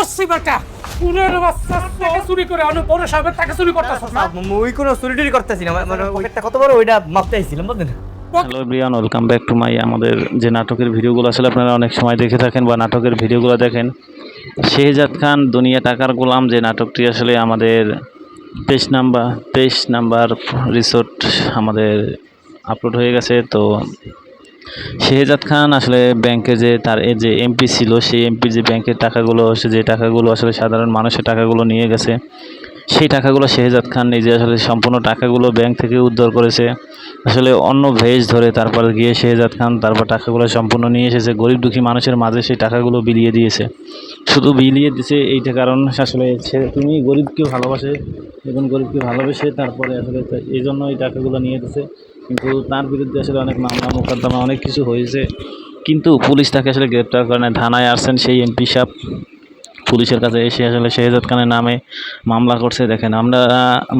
ধরছি বেটা পুরের বাচ্চা টাকা চুরি করে অন্য বড় সাহেবের টাকা চুরি করতেছ না ওই কোনো চুরি টুরি করতেছি না, মানে পকেটটা কত বড় ওইটা মাপতে আইছিলাম বুঝলেন। Hello everyone, welcome back to my আমাদের যে নাটকের ভিডিওগুলো আসলে আপনারা অনেক সময় দেখে থাকেন বা নাটকের ভিডিওগুলো দেখেন। শেহজাদ খান দুনিয়া টাকার গোলাম যে নাটকটি আসলে আমাদের 23 নাম্বার রিসোর্ট আমাদের আপলোড হয়ে গেছে। তো শেহজাদ খান আসলে ব্যাংকে যে তার যে এমপি ছিল সেই এমপির যে ব্যাংকের টাকাগুলো যে টাকাগুলো আসলে সাধারণ মানুষের টাকাগুলো নিয়ে গেছে, সেই টাকাগুলো শেহজাদ খান নিজে আসলে সম্পূর্ণ টাকাগুলো ব্যাংক থেকে উদ্ধার করেছে। আসলে অন্য ভেজ ধরে তারপর গিয়ে শেহজাদ খান তারপর টাকাগুলো সম্পূর্ণ নিয়ে এসেছে, গরিব দুঃখী মানুষের মাঝে সেই টাকাগুলো বিলিয়ে দিয়েছে। শুধু বিলিয়ে দিয়েছে এইটা কারণ আসলে তিনি গরিবকে ভালোবাসে এবং গরিবকে ভালোবেসে তারপরে আসলে এই জন্য এই টাকাগুলো নিয়ে দিয়েছে। কিন্তু তার বিরুদ্ধে আসলে অনেক মামলা মোকদ্দমা অনেক কিছু হয়েছে, কিন্তু পুলিশ তাকে আসলে গ্রেপ্তার করে না। থানায় আসছেন সেই এমপি সাহেব, পুলিশের কাছে এসে আসলে শেহজাদ খানের নামে মামলা করছে। দেখেন আমরা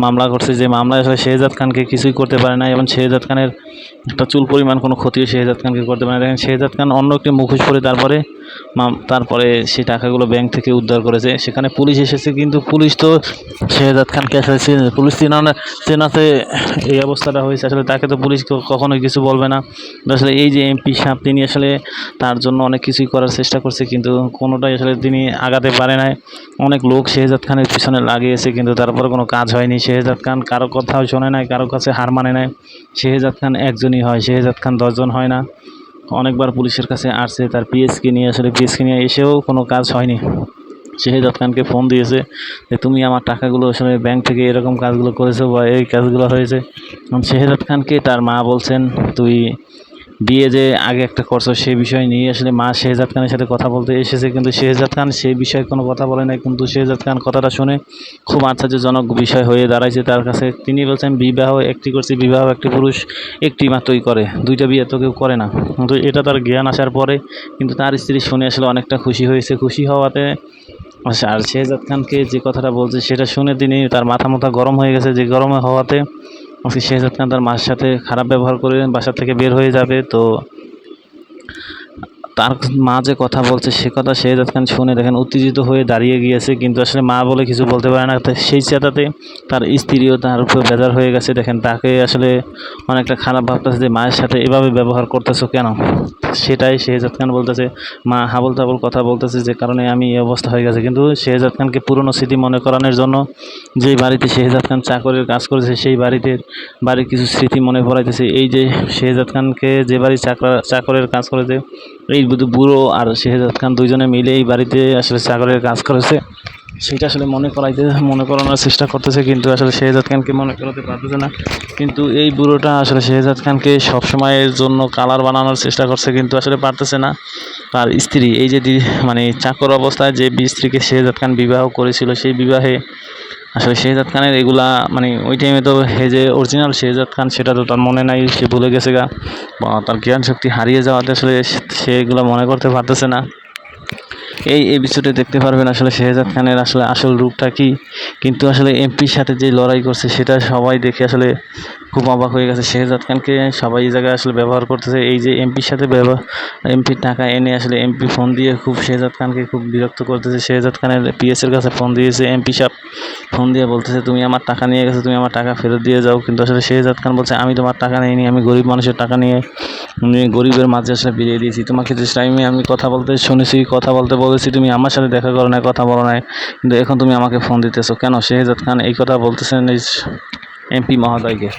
মামলা করছি, যে মামলায় আসলে শেহজাদ খানকে কিছুই করতে পারে না এবং শেহজাদ খানের একটা চুল পরিমাণ কোনো ক্ষতিও শেহজাদ খানকে করতে পারে না। দেখেন শেহজাদ খান অন্য একটি মুখোশ পরে তারপরে সেই টাকাগুলো ব্যাংক থেকে উদ্ধার করেছে। সেখানে পুলিশ এসেছে, কিন্তু পুলিশ তো শেহজাদ খানকে আসলে পুলিশ চেনাতে এই অবস্থাটা হয়েছে। আসলে তাকে তো পুলিশ কখনোই কিছু বলবে না। আসলে এই যে এমপি সাহেব তিনি আসলে তার জন্য অনেক কিছুই করার চেষ্টা করছে, কিন্তু কোনোটাই আসলে তিনি আগাতে পারে নাই। অনেক লোক শেহজাদ খানের পিছনে লাগিয়েছে, কিন্তু তারপরে কোনো কাজ হয়নি। শেহজাদ খান কারো কথাও শোনে নাই, কারো কাছে হার মানে নাই। শেহজাদ খান একজনই হয়, শেহজাদ খান 10 জন হয় না। অনেকবার পুলিশের কাছে আসছে, তার পিএসকে নিয়ে আসলে পিএসকে নিয়ে এসেও কোনো কাজ হয়নি। শেহজাদ খানকে ফোন দিয়েছে যে তুমি আমার টাকাগুলো আসলে ব্যাংক থেকে এরকম কাজগুলো করেছো বা এই কাজগুলো হয়েছে। শেহজাদ খানকে তার মা বলছেন তুই বিয়ে যে আগে একটা করছো সেই বিষয় নিয়ে আসলে মা শেহজাদ খানের সাথে কথা বলতে এসেছে, কিন্তু শেহজাদ খান সেই বিষয়ে কোনো কথা বলে নাই। কিন্তু শেহজাদ খান কথাটা শুনে খুব আশ্চর্যজনক বিষয় হয়ে দাঁড়াইছে তার কাছে। তিনি বলছেন বিবাহ একটি করছি, বিবাহ একটি পুরুষ একটি মাত্রই করে, দুইটা বিয়ে তো কেউ করে না। কিন্তু এটা তার জ্ঞান আসার পরে কিন্তু তার স্ত্রী শুনে আসলে অনেকটা খুশি হয়েছে। খুশি হওয়াতে আর শেহজাদ খানকে যে কথাটা বলছে সেটা শুনে তিনি তার মাথা গরম হয়ে গেছে। যে গরম হওয়াতে শেহজাদ খান তার মার সাথে খারাপ ব্যবহার করে বাসা থেকে বের হয়ে যাবে। তো তার মা যে কথা বলছে সে কথা শেহজাদ খান শুনে দেখেন উত্তেজিত হয়ে দাঁড়িয়ে গিয়েছে, কিন্তু আসলে মা বলে কিছু বলতে পারে না। সেই চেতাতে তার স্ত্রীও তার উপর বেজার হয়ে গেছে। দেখেন তাকে আসলে অনেকটা খারাপ ভাবতেছে যে মায়ের সাথে এভাবে ব্যবহার করতেছো কেন। সেটাই শেহজাদ খান বলতেছে, মা হাবল তাবল কথা বলতেছে যে কারণে আমি এই অবস্থা হয়ে গেছে। কিন্তু শেহজাদ খানকে পুরনো স্মৃতি মনে করানোর জন্য যেই বাড়িতে শেহজাদ খান চাকরের কাজ করেছে সেই বাড়ির কিছু স্মৃতি মনে পড়াইতেছে। এই যে শেহজাদ খানকে যে বাড়ি চাকরের কাজ করেছে, এই বুড়ো আর শেহজাদ খান দুইজনে মিলে এই বাড়িতে আসলে চাকরের কাজ করেছে, সেটা আসলে মনে করানোর চেষ্টা করতেছে, কিন্তু আসলে শেহজাদ খানকে মনে করাতে পারতেছে না। কিন্তু এই বুড়োটা আসলে শেহজাদ খানকে সবসময়ের জন্য কালার বানানোর চেষ্টা করছে, কিন্তু আসলে পারতেছে না। তার স্ত্রী এই যে মানে চাকর অবস্থায় যে স্ত্রীকে শেহজাদ খান বিবাহ করেছিল, সেই বিবাহে আসলে শেহজাদ খানের এগুলা মানে ওই টাইমে তো যে অরিজিনাল শেহজাদ খান সেটা তো তার মনে নাই, সে ভুলে গেছে গা, বা তার জ্ঞান শক্তি হারিয়ে যাওয়াতে আসলে সে এগুলো মনে করতে পারতেছে না। এই এপিসোডে দেখতে পারবেন আসলে শেহজাদ খানের আসলে আসল রূপটা কি। কিন্তু আসলে এমপির সাথে যে লড়াই করছে সেটা সবাই দেখে আসলে খুব অবাক হয়ে গেছে। শেহজাদ খানকে সবাই এই জায়গায় আসলে ব্যবহার করতেছে। এই যে এমপির সাথে এমপির টাকা এনে আসলে এমপি ফোন দিয়ে খুব শেহজাদ খানকে খুব বিরক্ত করতেছে। শেহজাদ খানের পিএসের কাছে ফোন দিয়েছে, এমপি সাহেব ফোন দিয়ে বলতেছে তুমি আমার টাকা নিয়ে গেছো, তুমি আমার টাকা ফেরত দিয়ে যাও। কিন্তু আসলে শেহজাদ খান বলছে আমি তোমার টাকা নিইনি, আমি গরিব মানুষের টাকা নিয়ে গরিবের মাঝে আসলে বিলিয়ে দিয়েছি। তোমাকে যে টাইমে আমি কথা বলতে শুনেছি, কথা বলতে বলেছি, তুমি আমার সাথে দেখা করো না, কথা বলো না, কিন্তু এখন তুমি আমাকে ফোন দিতেছো কেন। শেহজাদ খান এই কথা বলতেছেন এই এমপি মহোদয়কে,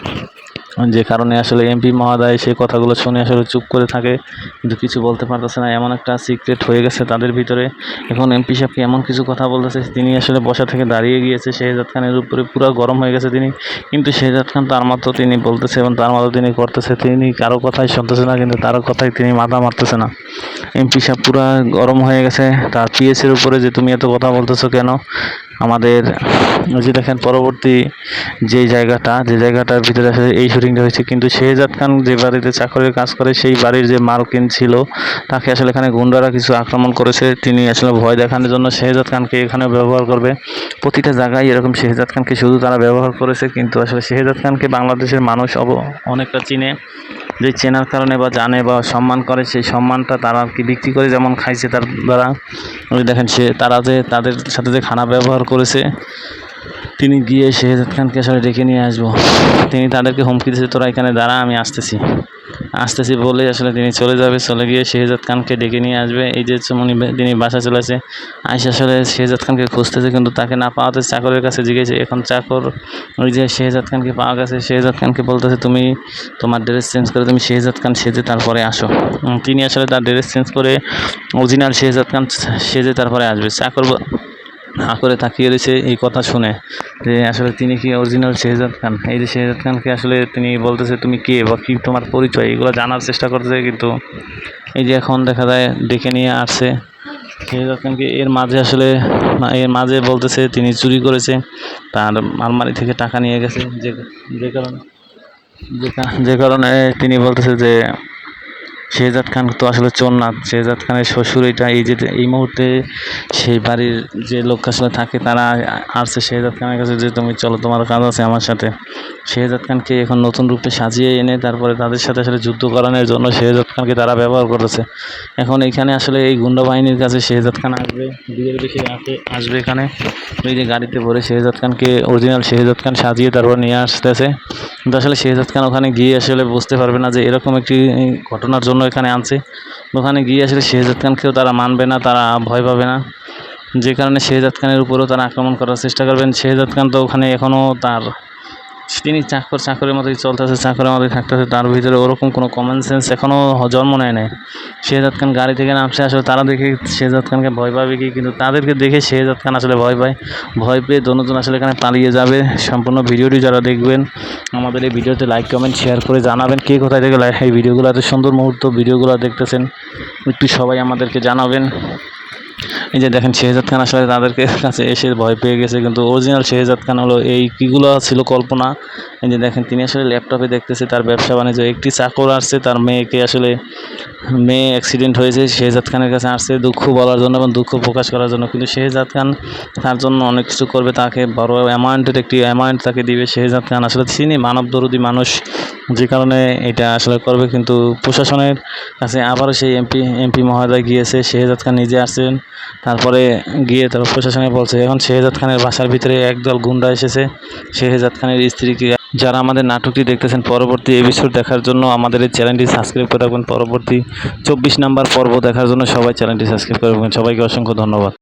যে কারণে আসলে এমপি মহোদয় সেই কথাগুলো শুনে আসলে চুপ করে থাকে, কিন্তু কিছু বলতে পারতেছে না। এমন একটা সিক্রেট হয়ে গেছে তাদের ভিতরে। এখন এমপি সাহেবকে এমন কিছু কথা বলতেছে, তিনি আসলে বসা থেকে দাঁড়িয়ে গিয়েছে। শেহজাদ খানের উপরে পুরো গরম হয়ে গেছে তিনি, কিন্তু শেহজাদ খান তার মতো তিনি বলতেছে এবং তার মতো তিনি করতেছে, তিনি কারো কথাই শুনতেছে না, কিন্তু তারও কথাই তিনি মাথা মারতেছে না। এমপি সাহেব পুরো গরম হয়ে গেছে তার পিএসের উপরে, যে তুমি এত কথা বলতেছো কেন। আমাদের যে দেখেন পরবর্তী যে জায়গাটার ভিতরে আসলে এই শুটিংটা হয়েছে, কিন্তু শেহজাদ খান যে বাড়িতে চাকরির কাজ করে সেই বাড়ির যে মালকিন ছিল তাকে আসলে এখানে গুন্ডারা কিছু আক্রমণ করেছে। তিনি আসলে ভয় দেখানোর জন্য শেহজাদ খানকে এখানে ব্যবহার করবে। প্রতিটা জায়গায় এরকম শেহজাদ খানকে শুধু তারা ব্যবহার করেছে, কিন্তু আসলে শেহজাদ খানকে বাংলাদেশের মানুষ অনেকটা চিনে। যে চেনার কারণে বা জানে বা সম্মান করে, সেই সম্মানটা তারা আর কি বিক্রি করে যেমন খাইছে তার দ্বারা। ওই দেখেন সে তারা যে তাদের সাথে যে খারাপ ব্যবহার করেছে, তিনি গিয়ে শেহজাদ খানকে আসলে ডেকে নিয়ে আসবো। তিনি তাদেরকে হুমকি দিয়েছে, তোরা এখানে দাঁড়া, আমি আসতেছি বলে আসলে তিনি চলে যাবে। চলে গিয়ে শেহজাদ খানকে ডেকে নিয়ে আসবে। এই যে তিনি বাসা চলে আসে, আইসা আসলে শেহজাদ খানকে খুঁজতেছে, কিন্তু তাকে না পাওয়াতে চাকরের কাছে জিজ্ঞেসে। এখন চাকর ওই যে শেহজাদ খানকে পাওয়া গেছে, শেহজাদ খানকে বলতেছে তুমি তোমার ড্রেস চেঞ্জ করে তুমি শেহজাদ খান সেজে তারপরে আসো। তিনি আসলে তার ড্রেস চেঞ্জ করে অরিজিনাল শেহজাদ খান সেজে তারপরে আসবে। চাকর হাঁ করে তাকিয়ে রয়েছে এই কথা শুনে যে আসলে তিনি কি অরিজিনাল শেহজাদ খান। এই যে শেহজাদ খানকে আসলে তিনি বলতেছে তুমি কে বা কী তোমার পরিচয়, এগুলো জানার চেষ্টা করতেছে। কিন্তু এই যে এখন দেখা যায় ডেকে নিয়ে আসছে শেহজাদ খানকে। এর মাঝে বলতেছে তিনি চুরি করেছে, তার আলমারি থেকে টাকা নিয়ে গেছে, যে কারণে তিনি বলতেছে যে শেহজাদ খান তো আসলে চোর না, শেহজাদ খানের শ্বশুর এটা। এই মুহূর্তে সেই বাড়ির যে লোক আসলে থাকে তারা আসছে শেহজাদ খানের কাছে যে তুমি চলো, তোমার কাজ আছে আমার সাথে। শেহজাদ খানকে এখন নতুন রূপে সাজিয়ে এনে তারপরে তাদের সাথে আসলে যুদ্ধ করানোর জন্য শেহজাদ খানকে তারা ব্যবহার করেছে। এখন এখানে আসলে এই গুন্ডা বাহিনীর কাছে শেহজাদ খান আসবে, বিয়ের বেশি আসবে এখানে। এই যে গাড়িতে ভরে শেহজাদ খানকে অরিজিনাল শেহজাদ খান সাজিয়ে তারপর নিয়ে আসতেছে। কিন্তু আসলে শেহজাদ খান ওখানে গিয়ে আসলে বুঝতে পারবে না যে এরকম একটি ঘটনার জন্য এখানে আনছে। ওখানে গিয়ে আসলে শেহজাদ খানকেও তারা মানবে না, তারা ভয় পাবে না, যে কারণে শেহজাদ খানের উপরেও তারা আক্রমণ করার চেষ্টা করবেন। শেহজাদ খান তো ওখানে এখনও তিনি চাকরের মতোই চলতেছে, চাকরের মতোই থাকতেছে, তার ভিতরে ওরকম কোনো কমন সেন্স এখনও জন্ম নেয় নাই। শেহজাদ খান গাড়ি থেকে নামছে, আসলে তারা দেখে শেহজাদ খানকে ভয় পাবে কি, কিন্তু তাদেরকে দেখে শেহজাদ খান আসলে ভয় পেয়ে দোনোজন আসলে এখানে পালিয়ে যাবে। সম্পূর্ণ ভিডিওটি যারা দেখবেন আমাদের এই ভিডিওতে লাইক কমেন্ট শেয়ার করে জানাবেন কে কোথায় থেকে এই ভিডিওগুলো, এত সুন্দর মুহূর্ত ভিডিওগুলো দেখতেছেন, একটু সবাই আমাদেরকে জানাবেন। এই যে দেখেন শেহজাদ খান আসলে তাদেরকে কাছে এসে ভয় পেয়ে গেছে, কিন্তু অরিজিনাল শেহজাদ খান হলো এই কীগুলো ছিল কল্পনা। এই যে দেখেন তিনি আসলে ল্যাপটপে দেখতেছে তার ব্যবসা বাণিজ্য। একটি চাকর আসছে, তার মেয়ে অ্যাক্সিডেন্ট হয়েছে, শেহজাদ খানের কাছে আসছে দুঃখ বলার জন্য এবং দুঃখ প্রকাশ করার জন্য। কিন্তু শেহজাদ খান তার জন্য অনেক কিছু করবে, তাকে বড় অ্যামাউন্ট তাকে দিবে। শেহজাদ খান আসলে তিনি মানব দরদি মানুষ, যে কারণে এটা আসলে করবে। কিন্তু প্রশাসনের কাছে আবারও সেই এমপি মহোদয় গিয়েছে, শেহজাদ খান নিজে আসছেন, তারপরে গিয়ে তার প্রশাসনে বলছে। এখন শেহজাদ খানের বাসার ভিতরে একদল গুন্ডা এসেছে শেহজাদ খানের স্ত্রীকে। যারা আমাদের নাটকটি দেখতেছেন পরবর্তী এপিসোড দেখার জন্য আমাদের এই চ্যানেলটি সাবস্ক্রাইব করে রাখবেন। পরবর্তী 24 নম্বর পর্ব দেখার জন্য সবাই চ্যানেলটি সাবস্ক্রাইব করে রাখবেন। সবাইকে অসংখ্য ধন্যবাদ।